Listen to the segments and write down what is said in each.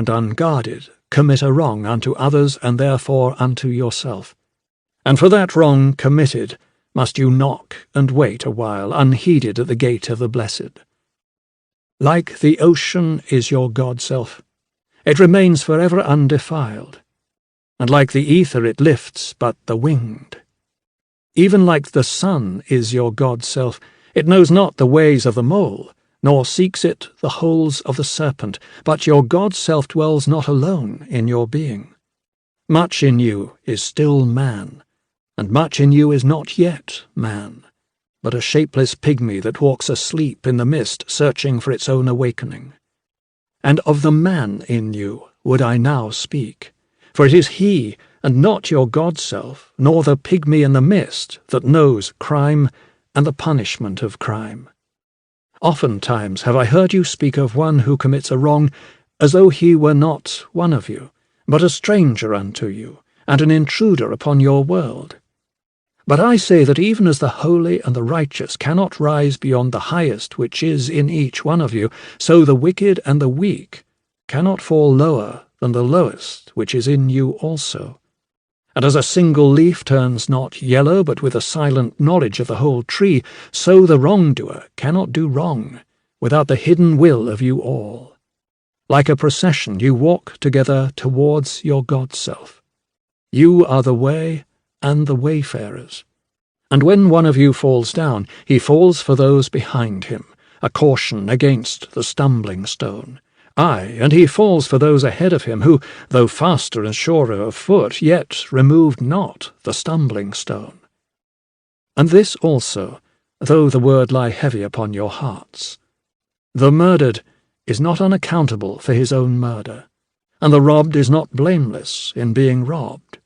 and unguarded, commit a wrong unto others and therefore unto yourself. And for that wrong committed must you knock and wait a while, unheeded at the gate of the blessed. Like the ocean is your God-self. It remains forever undefiled, and like the ether it lifts but the winged. Even like the sun is your God-self. It knows not the ways of the mole, nor seeks it the holes of the serpent, but your God-self dwells not alone in your being. Much in you is still man, and much in you is not yet man, but a shapeless pygmy that walks asleep in the mist, searching for its own awakening. And of the man in you would I now speak, for it is he, and not your God-self, nor the pygmy in the mist, that knows crime and the punishment of crime. Oftentimes have I heard you speak of one who commits a wrong, as though he were not one of you, but a stranger unto you, and an intruder upon your world. But I say that even as the holy and the righteous cannot rise beyond the highest which is in each one of you, so the wicked and the weak cannot fall lower than the lowest which is in you also. And as a single leaf turns not yellow, but with a silent knowledge of the whole tree, so the wrongdoer cannot do wrong without the hidden will of you all. Like a procession you walk together towards your God-self. You are the way and the wayfarers. And when one of you falls down, he falls for those behind him, a caution against the stumbling stone. Aye, and he falls for those ahead of him, who, though faster and surer of foot, yet removed not the stumbling stone. And this also, though the word lie heavy upon your hearts. The murdered is not unaccountable for his own murder, and the robbed is not blameless in being robbed.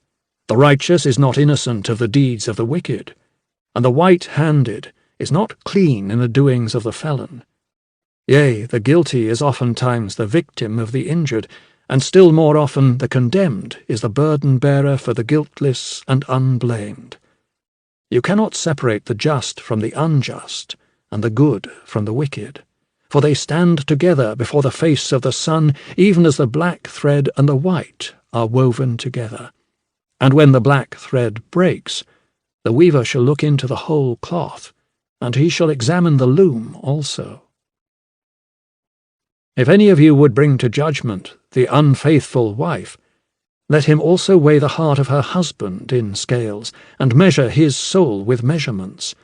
The righteous is not innocent of the deeds of the wicked, and the white-handed is not clean in the doings of the felon. Yea, the guilty is oftentimes the victim of the injured, and still more often the condemned is the burden-bearer for the guiltless and unblamed. You cannot separate the just from the unjust, and the good from the wicked, for they stand together before the face of the sun, even as the black thread and the white are woven together. And when the black thread breaks, the weaver shall look into the whole cloth, and he shall examine the loom also. If any of you would bring to judgment the unfaithful wife, let him also weigh the heart of her husband in scales, and measure his soul with measurements.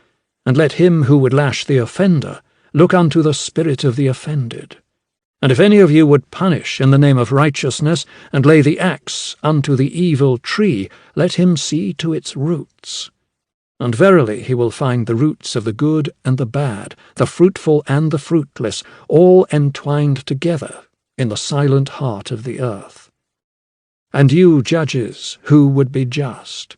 And let him who would lash the offender look unto the spirit of the offended. And if any of you would punish in the name of righteousness, and lay the axe unto the evil tree, let him see to its roots. And verily he will find the roots of the good and the bad, the fruitful and the fruitless, all entwined together in the silent heart of the earth. And you, judges, who would be just,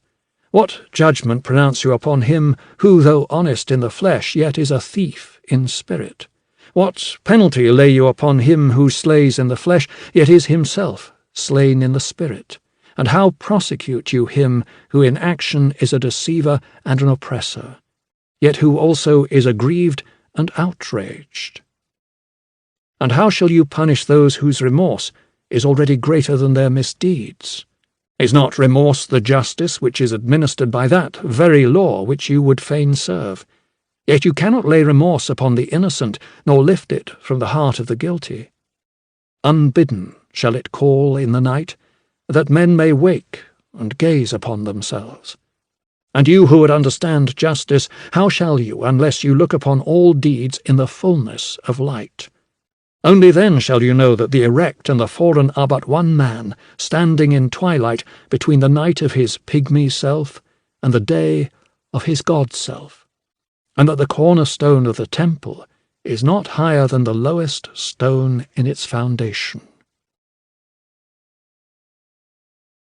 what judgment pronounce you upon him who, though honest in the flesh, yet is a thief in spirit? What penalty lay you upon him who slays in the flesh, yet is himself slain in the spirit? And how prosecute you him who in action is a deceiver and an oppressor, yet who also is aggrieved and outraged? And how shall you punish those whose remorse is already greater than their misdeeds? Is not remorse the justice which is administered by that very law which you would fain serve? Yet you cannot lay remorse upon the innocent, nor lift it from the heart of the guilty. Unbidden shall it call in the night, that men may wake and gaze upon themselves. And you who would understand justice, how shall you, unless you look upon all deeds in the fullness of light? Only then shall you know that the erect and the fallen are but one man, standing in twilight between the night of his pygmy self and the day of his God-self, and that the cornerstone of the temple is not higher than the lowest stone in its foundation.